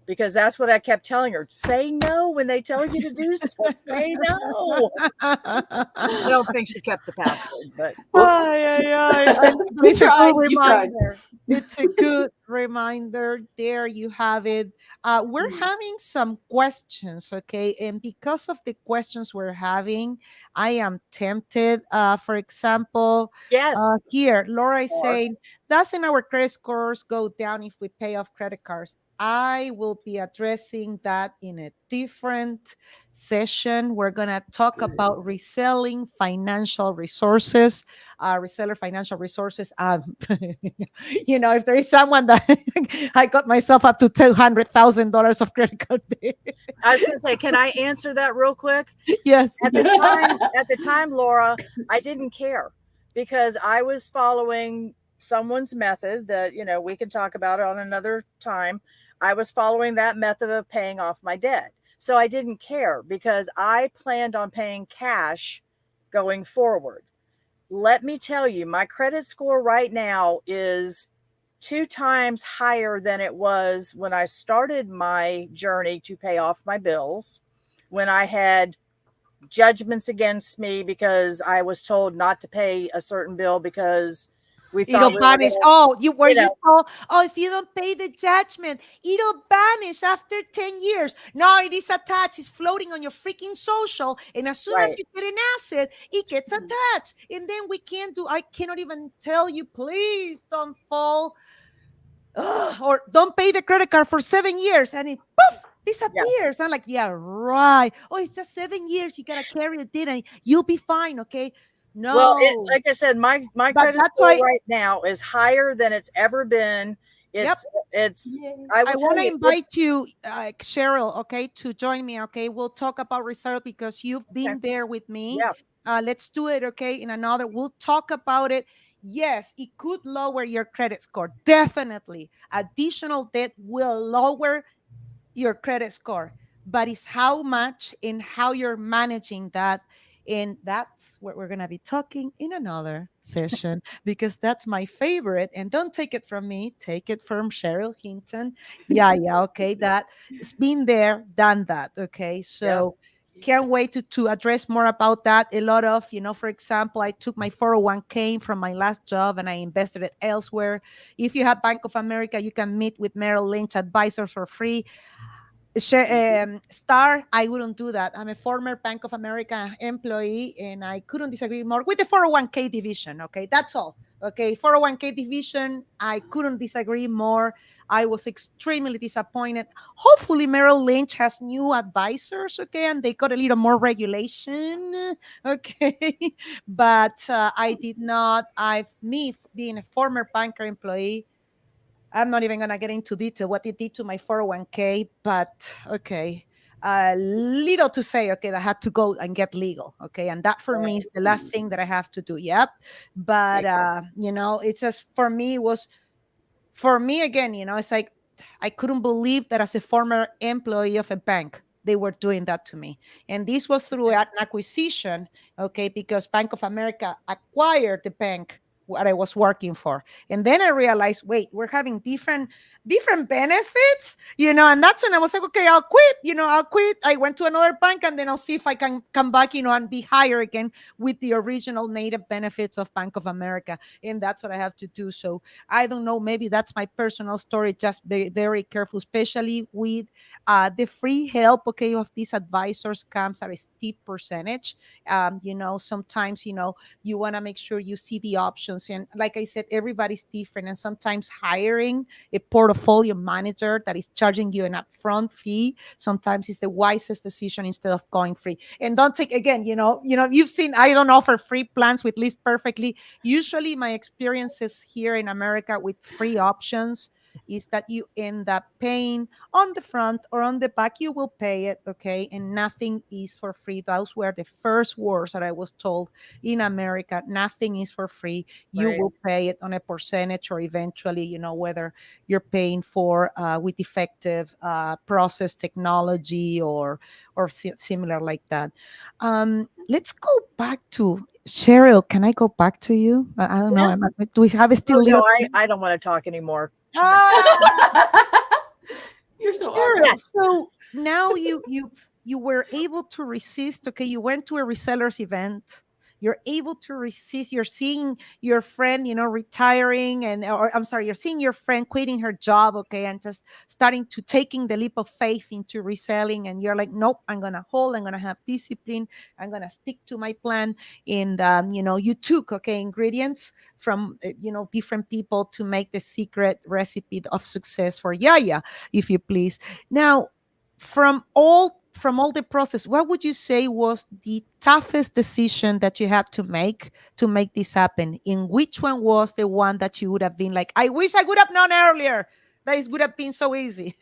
because that's what I kept telling her. Say no when they tell you to do stuff. Say no. I don't think she kept the password, but Whoops. Ay, ay, ay. But You it's a good tried. You tried. reminder. It's a good reminder. There you have it. We're having some questions, okay? And because of the questions we're having, I am tempted. For example, yes. here, Laura is Or saying, doesn't our credit scores go down if we pay off credit cards? I will be addressing that in a different session. We're going to talk Good. about reselling financial resources, reseller financial resources. If there is someone that I got myself up to $200,000 of credit card debt. I was going to say, can I answer that real quick? Yes. At the time, Laura, I didn't care because I was following someone's method that, we can talk about it on another time. I was following that method of paying off my debt. So I didn't care because I planned on paying cash going forward. Let me tell you, my credit score right now is 2 times higher than it was when I started my journey to pay off my bills, when I had judgments against me because I was told not to pay a certain bill because we thought It'll we were vanish. going to, Oh, you were you you know, told, oh, if you don't pay the judgment, it'll vanish after 10 years. No, it is attached. It's floating on your freaking social. And as soon as right. you get an asset, it gets attached. And then I cannot even tell you, please don't fall. Or don't pay the credit card for 7 years and it poof Yeah. disappears. I'm like, yeah, right. Oh, it's just 7 years. You gotta carry it and you'll be fine. Okay. Well, No. like I said, my But credit that's score why, right now is higher than it's ever been. yep. It's Yay. I I will want tell to you, it's invite you, Cheryl, okay, to join me. Okay, we'll talk about Reselling because you've okay. been there with me. Yeah. Let's do it, okay. In another, we'll talk about it. Yes, it could lower your credit score. Definitely, additional debt will lower your credit score, but it's how much and how you're managing that And that's what we're going to be talking in another session because that's my favorite. And don't take it from me, take it from Cheryl Hinton. Yeah, yeah, okay. That it's been there, done that. Okay. Yep. So can't wait to address more about that. A lot of, for example, I took my 401k from my last job and I invested it elsewhere. If you have Bank of America, you can meet with Merrill Lynch advisors for free. Star, I wouldn't do that. I'm a former Bank of America employee, and I couldn't disagree more with the 401k division. Okay, that's all. Okay, 401k division, I couldn't disagree more. I was extremely disappointed. Hopefully, Merrill Lynch has new advisors, okay, and they got a little more regulation, okay. But I did not. Being a former banker employee, I'm not even going to get into detail what it did to my 401k, but okay. Little to say, okay, I had to go and get legal, okay, and that for me is the last thing that I have to do. Yep, but it's just for me again. It's like I couldn't believe that as a former employee of a bank, they were doing that to me, and this was through an acquisition, okay, because Bank of America acquired the bank what I was working for. And then I realized, wait, we're having different benefits, and that's when I was like, okay, I'll quit, I'll quit. I went to another bank and then I'll see if I can come back, and be hired again with the original native benefits of Bank of America. And that's what I have to do. So I don't know, maybe that's my personal story. Just very, very careful, especially with the free help, okay, of these advisors comes at a steep percentage. Sometimes, you want to make sure you see the options. And like I said, everybody's different. And sometimes hiring a portfolio manager that is charging you an upfront fee sometimes is the wisest decision instead of going free. And don't take again, you've seen I don't offer free plans with List Perfectly. Usually my experiences here in America with free options is that you end up paying on the front or on the back. You will pay it, okay, and nothing is for free. Those were the first words that I was told in America. Nothing is for free. You Right. will pay it on a percentage, or eventually, whether you're paying for with effective process technology or similar like that. Let's go back to Cheryl. Can I go back to you? I don't know. Yeah. Do we have still Oh no, little? I don't want to talk anymore. Ah, You're so Cheryl, awkward. Yes. so now you were able to resist. Okay, you went to a resellers event. You're able to resist. You're seeing your friend, retiring, or I'm sorry, you're seeing your friend quitting her job, okay, and just starting to taking the leap of faith into reselling. And you're like, nope, I'm gonna hold. I'm gonna have discipline. I'm gonna stick to my plan. And you took ingredients from different people to make the secret recipe of success for Yaya, if you please. Now, from all the process, what would you say was the toughest decision that you had to make this happen? In which one was the one that you would have been like, I wish I would have known earlier that it would have been so easy?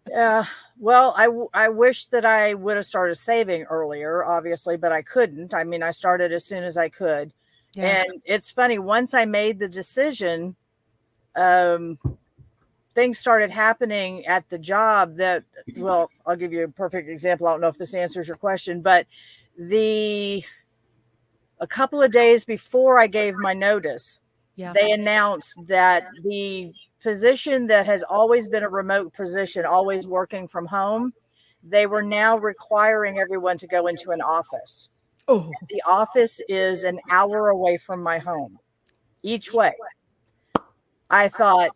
Yeah. Well, I wish that I would have started saving earlier, obviously, but I couldn't. I mean, I started as soon as I could. Yeah, And it's funny, once I made the decision, um, things started happening at the job that, well, I'll give you a perfect example. I don't know if this answers your question, but the a couple of days before I gave my notice, yeah, they announced that the position that has always been a remote position, always working from home, they were now requiring everyone to go into an office. oh, The office is an hour away from my home each way. I thought,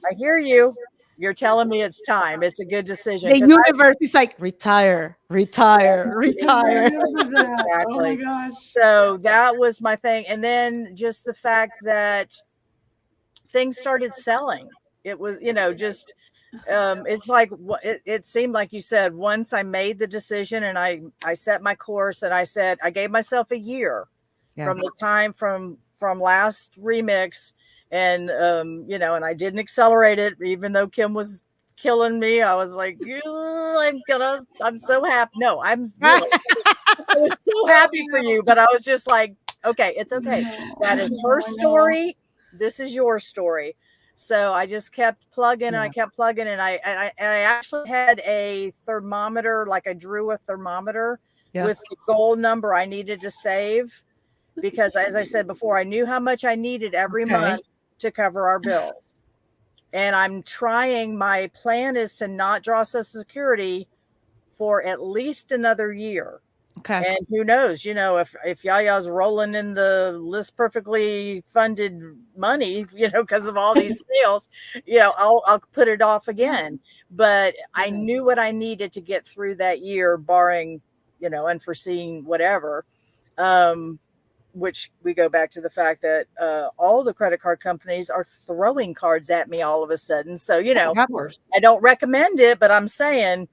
I hear you. You're telling me it's time. It's a good decision the because I universe is like, retire, retire, I retire. remember that. Oh my exactly. gosh. So that was my thing. And then just the fact that things started selling. It was, just it's like it seemed like you said, once I made the decision and I set my course and I said I gave myself a year Yeah. from the time from last remix, and and I didn't accelerate it even though Kim was killing me. I was like, I'm so happy. No, I'm really, I was so happy for you, but I was just like, okay, it's okay. No, That I is know, her I know. story. This is your story. So I just kept plugging and I Yeah. kept plugging, and I actually had a thermometer, like I drew a thermometer Yeah. with the goal number I needed to save, because as I said before, I knew how much I needed every Okay. month to cover our bills. And I'm trying, my plan is to not draw Social Security for at least another year. Okay. And who knows, if Yaya's rolling in the list perfectly funded money, because of all these sales, I'll put it off again. But I knew what I needed to get through that year, barring, unforeseen whatever. Which we go back to the fact that all the credit card companies are throwing cards at me all of a sudden. So, Of Yep. course. I don't recommend it, but I'm saying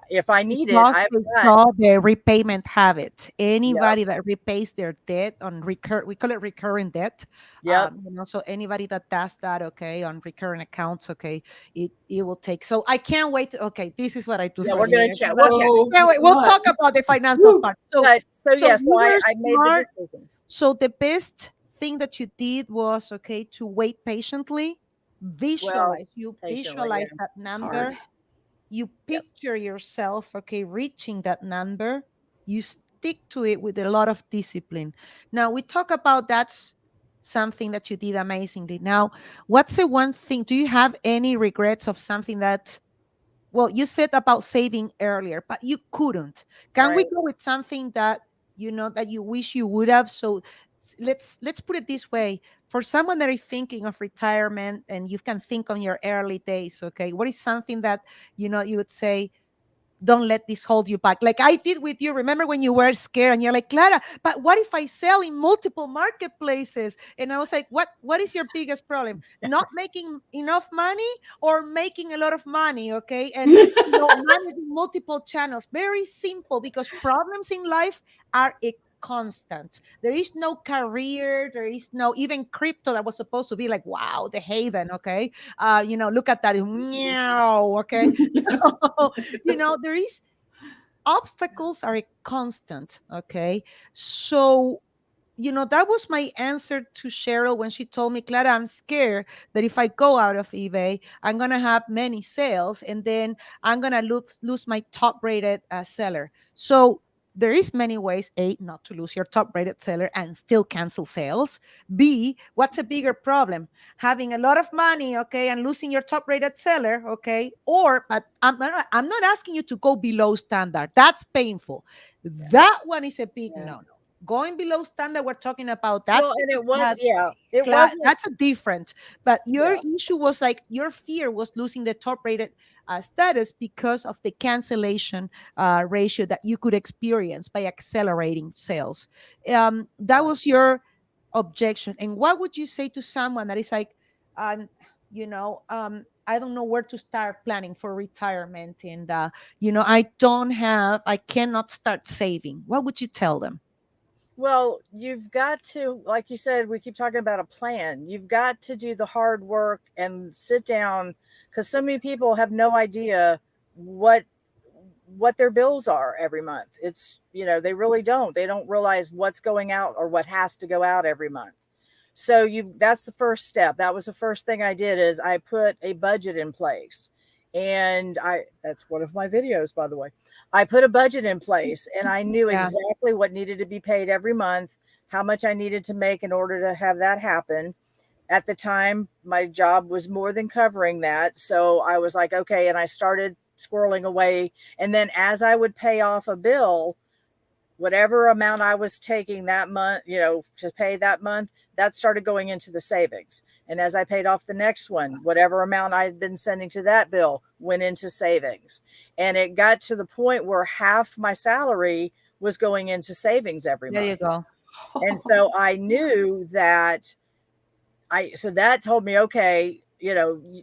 if I need it, Because I've they got. saw the repayment habit. Yep. Anybody that repays their debt on we call it recurring debt. Yep. So anybody that does that, okay, on recurring accounts, okay, it will take. So I can't wait. Okay, this is what I do Yeah, for we're a gonna living. chat. We'll chat. So Can't wait. We'll much. talk about the financial Woo. part. So, But so so yeah, so you were I made the smart. decision. So the best thing that you did was, okay, to wait patiently, Well, visualize. You patiently, visualize yeah. that It's hard. number, you Yep. picture yourself, okay, reaching that number, you stick to it with a lot of discipline. Now we talk about that's something that you did amazingly. Now, what's the one thing, do you have any regrets of something that, well, you said about saving earlier, but you couldn't. Can we Right. go with something that that you wish you would have? So let's put it this way. For someone that is thinking of retirement and you can think on your early days, okay, what is something that you would say, don't let this hold you back, like I did with you? Remember when you were scared and you're like, Clara, but what if I sell in multiple marketplaces? And I was like, what is your biggest problem? Not making enough money or making a lot of money? Okay. And managing multiple channels, very simple, because problems in life are a constant. There is no career, there is no even crypto that was supposed to be like, wow, the haven. Okay. Look at that. Meow, okay. So, there is obstacles are a constant. Okay. So, that was my answer to Cheryl when she told me, Clara, I'm scared that if I go out of eBay, I'm going to have many sales and then I'm going to lose my top rated seller. So there is many ways, A, not to lose your top rated seller and still cancel sales. B, what's a bigger problem? Having a lot of money, okay, and losing your top rated seller, okay? But I'm not asking you to go below standard. That's painful. That one is a big Yeah. no. Going below standard, we're talking about Well, and it was, that yeah, it wasn't, that's a different. But your yeah, issue was like your fear was losing the top rated status because of the cancellation ratio that you could experience by accelerating sales. That right. was your objection. And what would you say to someone that is like, um, I don't know where to start planning for retirement, and I cannot start saving. What would you tell them? Well, you've got to, like you said, we keep talking about a plan. You've got to do the hard work and sit down, because so many people have no idea what their bills are every month. It's, they really don't. They don't realize what's going out or what has to go out every month. So that's the first step. That was the first thing I did, is I put a budget in place. And that's one of my videos, by the way. I put a budget in place and I knew Yeah. exactly what needed to be paid every month, how much I needed to make in order to have that happen. At the time, my job was more than covering that. So I was like, okay. And I started squirreling away. And then as I would pay off a bill, whatever amount I was taking that month, to pay that month, that started going into the savings. And as I paid off the next one, whatever amount I had been sending to that bill went into savings. And it got to the point where half my salary was going into savings every There you month. go. And so I knew that so that told me, okay,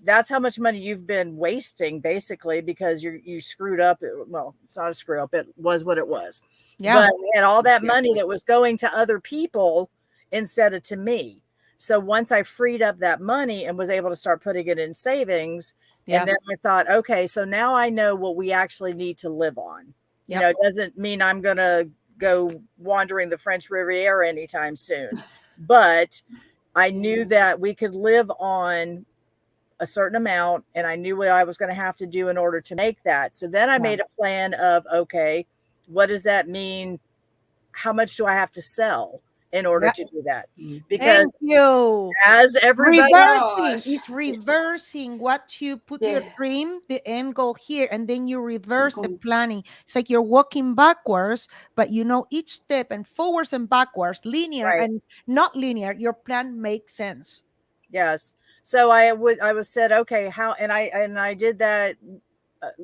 that's how much money you've been wasting, basically, because you screwed up. Well, it's not a screw up. It was what it was. Yeah. But and all that money Exactly. that was going to other people instead of to me. So once I freed up that money and was able to start putting it in savings, Yeah. and then I thought, okay, so now I know what we actually need to live on. Yep. It doesn't mean I'm going to go wandering the French Riviera anytime soon, but I knew that we could live on a certain amount, and I knew what I was going to have to do in order to make that. So then I Yeah. made a plan of, okay, what does that mean? How much do I have to sell in order Yeah. to do that? Thank Because you. as everybody, Reversing Gosh. is reversing what you put your Yeah. dream, the end goal here, and then you reverse the Going- planning. It's like you're walking backwards, but you know each step and forwards and backwards, linear right? and not linear. Your plan makes sense. Yes. So I was said, okay, how, and I did that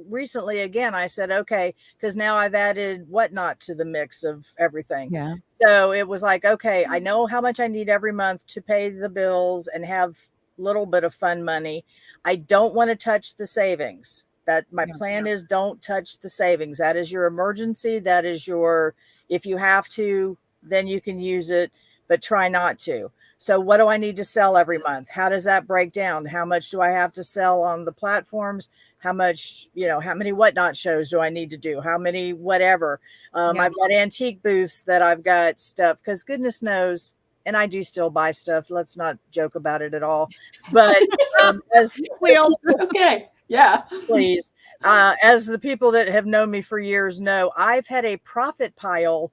recently again. I said, okay, because now I've added whatnot to the mix of everything. Yeah. So it was like, okay, I know how much I need every month to pay the bills and have a little bit of fun money. I don't want to touch the savings. That my Yeah. plan is, don't touch the savings. That is your emergency. That is your, if you have to, then you can use it, but try not to. So what do I need to sell every month? How does that break down? How much do I have to sell on the platforms? How much, how many whatnot shows do I need to do? How many whatever? Yeah. I've got antique booths that I've got stuff, because goodness knows, and I do still buy stuff. Let's not joke about it at all. But as We all Okay. Yeah. please, as the people that have known me for years know, I've had a profit pile.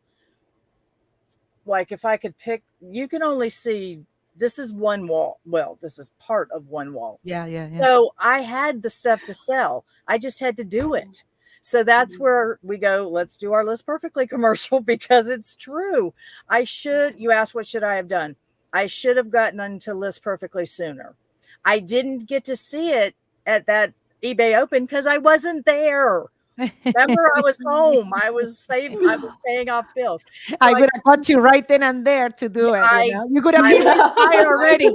Like if I could pick, you can only see, this is one wall. Well, this is part of one wall. yeah, yeah, yeah. So I had the stuff to sell. I just had to do it. So that's where we go, let's do our List Perfectly commercial, because it's true. You asked, what should I have done? I should have gotten into List Perfectly sooner. I didn't get to see it at that eBay Open because I wasn't there. Remember, I was home. I was paying off bills. So I would have got you right then and there to do it. You could have been retired already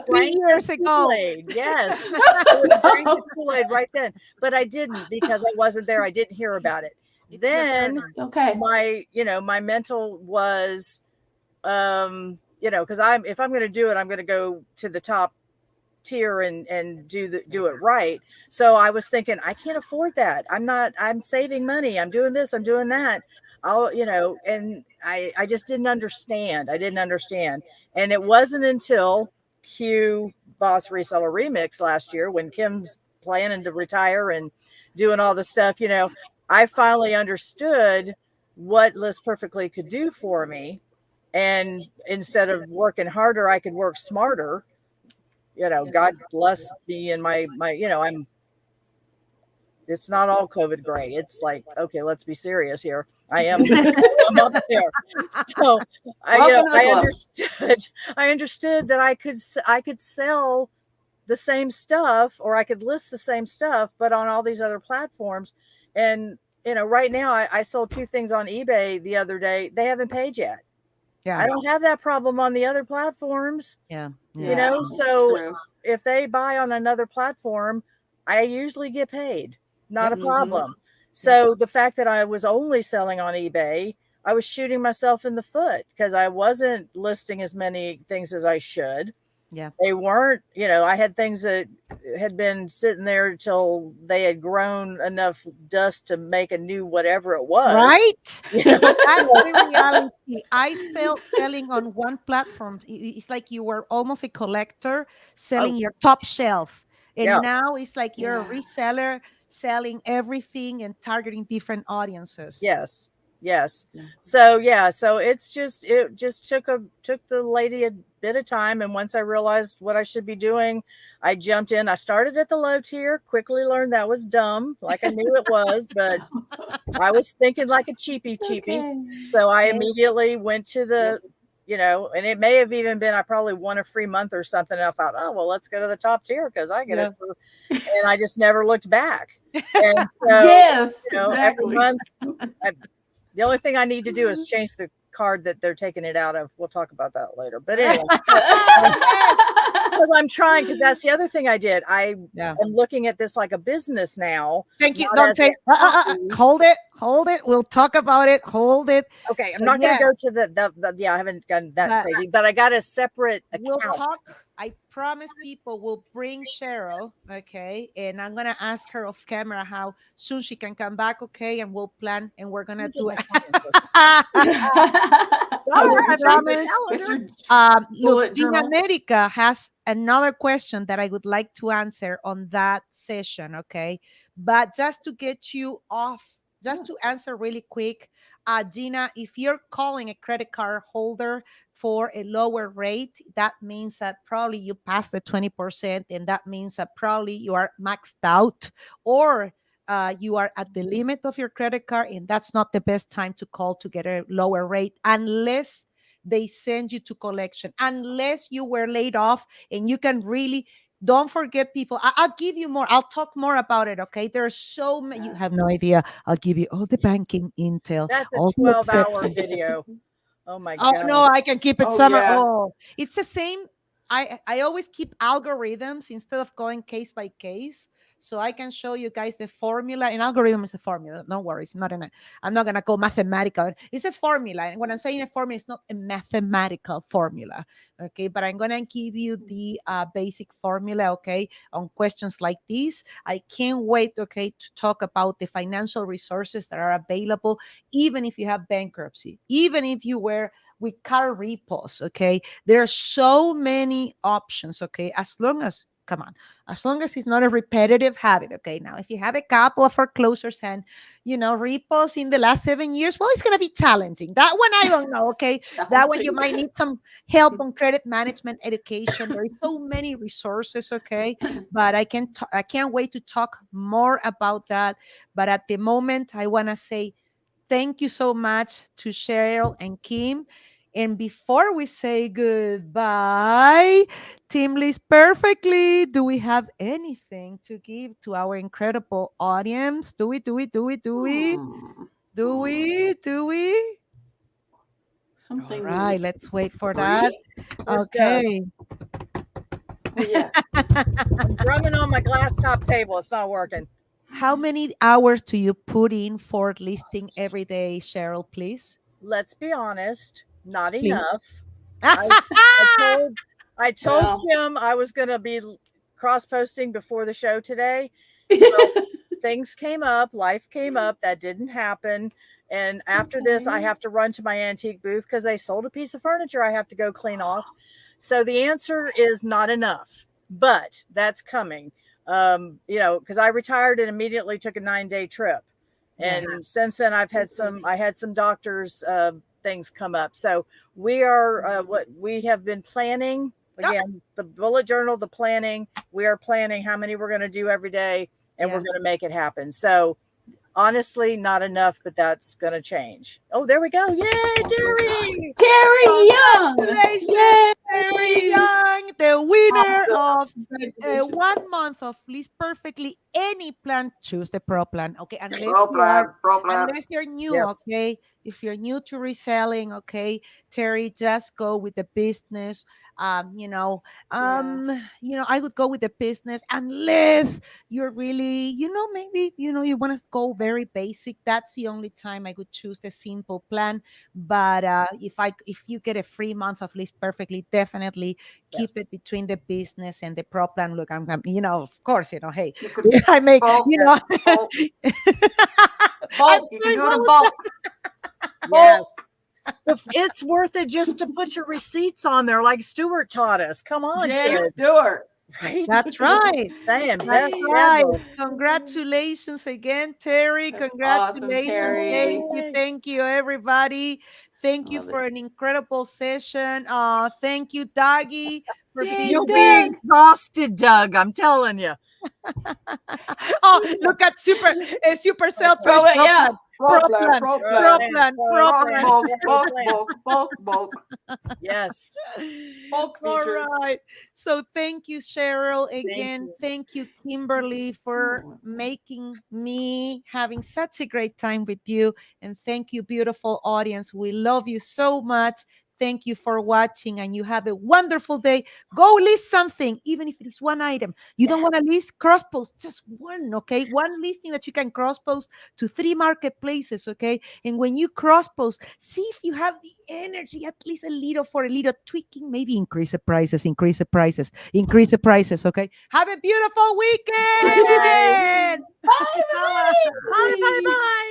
3 years ago. Kool-Aid. Yes. I would have drank the Kool-Aid right then. But I didn't, because I wasn't there. I didn't hear about it. It's your Then turn. Okay. my mental was, because if I'm going to do it, I'm going to go to the top tier and do it right. So I was thinking, I can't afford that. I'm saving money. I'm doing this, I'm doing that. And I just didn't understand. I didn't understand. And it wasn't until Q Boss Reseller Remix last year, when Kim's planning to retire and doing all the stuff, I finally understood what List Perfectly could do for me. And instead of working harder, I could work smarter. God bless me and my, it's not all COVID gray. It's like, okay, let's be serious here. I'm up there. So I understood that I could sell the same stuff, or I could list the same stuff, but on all these other platforms. And, right now I sold 2 things on eBay the other day. They haven't paid yet. Yeah. I don't have that problem on the other platforms. Yeah. So if they buy on another platform, I usually get paid. Not a problem. So the fact that I was only selling on eBay, I was shooting myself in the foot, because I wasn't listing as many things as I should. Yeah. They weren't, I had things that had been sitting there till they had grown enough dust to make a new whatever it was. Right? That's the reality. I felt selling on one platform. It's like you were almost a collector selling your top shelf. And now it's like you're a reseller selling everything and targeting different audiences. Yes. So it just took the lady a bit of time. And once I realized what I should be doing, I jumped in. I started at the low tier, quickly learned that was dumb, like I knew it was, but I was thinking like a cheapie. Okay. So I immediately went to the, and it may have even been, I probably won a free month or something. And I thought, oh, well, let's go to the top tier, because I get it. And I just never looked back. And so, every month, the only thing I need to do is change the card that they're taking it out of. We'll talk about that later. But anyway, because I'm trying, because that's the other thing I did. I am looking at this like a business now. Thank you. Don't say, hold it. We'll talk about it. Hold it. Okay. I'm not going to go to the I haven't gotten that crazy, but I got a separate account. We'll talk. I promise people will bring Cheryl, okay? And I'm going to ask her off camera how soon she can come back, okay? And we'll plan, and we're going to do it. Look, Gina America has another question that I would like to answer on that session, okay? But just to get you off just to answer really quick, Gina, if you're calling a credit card holder for a lower rate, that means that probably you passed the 20%, and that means that probably you are maxed out, or you are at the limit of your credit card, and that's not the best time to call to get a lower rate unless they send you to collection, unless you were laid off and you can really. Don't forget, people. I'll give you more. I'll talk more about it. Okay. There's so many. You Yeah. have no idea. I'll give you all the banking intel, That's a all the 12-hour exceptions. video. Oh my Oh no, God. I can keep it Oh summer. yeah. Oh, it's the same. I always keep algorithms instead of going case by case. So I can show you guys the formula. An algorithm is a formula. No worries. Not in a, I'm not gonna go mathematical. It's a formula. And when I'm saying a formula, it's not a mathematical formula. Okay, but I'm gonna give you the basic formula. Okay, on questions like these. I can't wait. Okay, to talk about the financial resources that are available, even if you have bankruptcy, even if you were with car repos. Okay, there are so many options. Okay, as long as, come on, as long as it's not a repetitive habit. Okay, now if you have a couple of foreclosures and repos in the last 7 years, well, it's going to be challenging. That one I don't know. Okay, that one you Challenging. might need some help on credit management education. There are so many resources. Okay, but I can't wait to talk more about that. But at the moment, I want to say thank you so much to Cheryl and Kim. And before we say goodbye, Team List Perfectly, do we have anything to give to our incredible audience? Do we? Do we? Do we? Do we? Hmm. Do Hmm. we? Do we? All Something right, let's wait for that. free? Where's Doug? Okay. Yeah. I'm drumming on my glass top table. It's not working. How many hours do you put in for listing every day, Cheryl, please? Let's be honest, not Please. enough. I, I told I told Well. Kim I was going to be cross posting before the show today. Well, things came up, life came up, that didn't happen. And after this, I Okay. have to run to my antique booth because they sold a piece of furniture I have to go clean off. So the answer is not enough, but that's coming. Because I retired and immediately took a 9-day trip. And since then, I had some doctors things come up. So we are what we have been planning. Again, the bullet journal, the planning. We are planning how many we're going to do every day, and we're going to make it happen. So honestly, not enough, but that's going to change. Oh, there we go. Yay, Terry! Terry Young! Congratulations, Terry Yay! Young, the winner Awesome. of Congratulations. 1 month of List Perfectly. Any plan, choose the Pro Plan. Okay, Pro plan. unless you're new. Yes. Okay, if you're new to reselling, okay, Terry, just go with the business. I would go with the business unless you're really, maybe you want to go very basic. That's the only time I would choose the simple plan. But if you get a free month of List Perfectly, definitely keep Yes. it between the business and the Pro Plan. Look, of course, hey, You could I make, bulk. I'm Bulk. You can sorry, do it what in was bulk. Yes. It's worth it just to put your receipts on there, like Stuart taught us. Come on, Yes, kids. Stuart. Right? That's right. Saying That's best right. ever. Congratulations again, Terry. That's awesome, Congratulations. Terry. Thank you, everybody. Thank you Love for it. an incredible session. Thank you, Doggy, for Yay, being You'll Doug. be exhausted, Doug. I'm telling you. Oh, look at Supercell Pro, Trash yeah. Pro Pro Plan, plan. Pro Pro plan. Plan, Pro Pro plan. Plan. Bulk. Yes. Bulk All feature. right. So thank you, Cheryl. Again, you. thank you, Kimberly, for Oh, making me having such a great time with you. And thank you, beautiful audience. We love you so much. Thank you for watching, and you have a wonderful day. Go list something, even if it is one item. You don't want to list, cross post just one, okay? One listing that you can cross post to 3 marketplaces, okay? And when you cross post, see if you have the energy, at least a little, for a little tweaking, maybe increase the prices, okay? Have a beautiful Bye, guys. weekend. bye, Bye. Bye, bye, bye.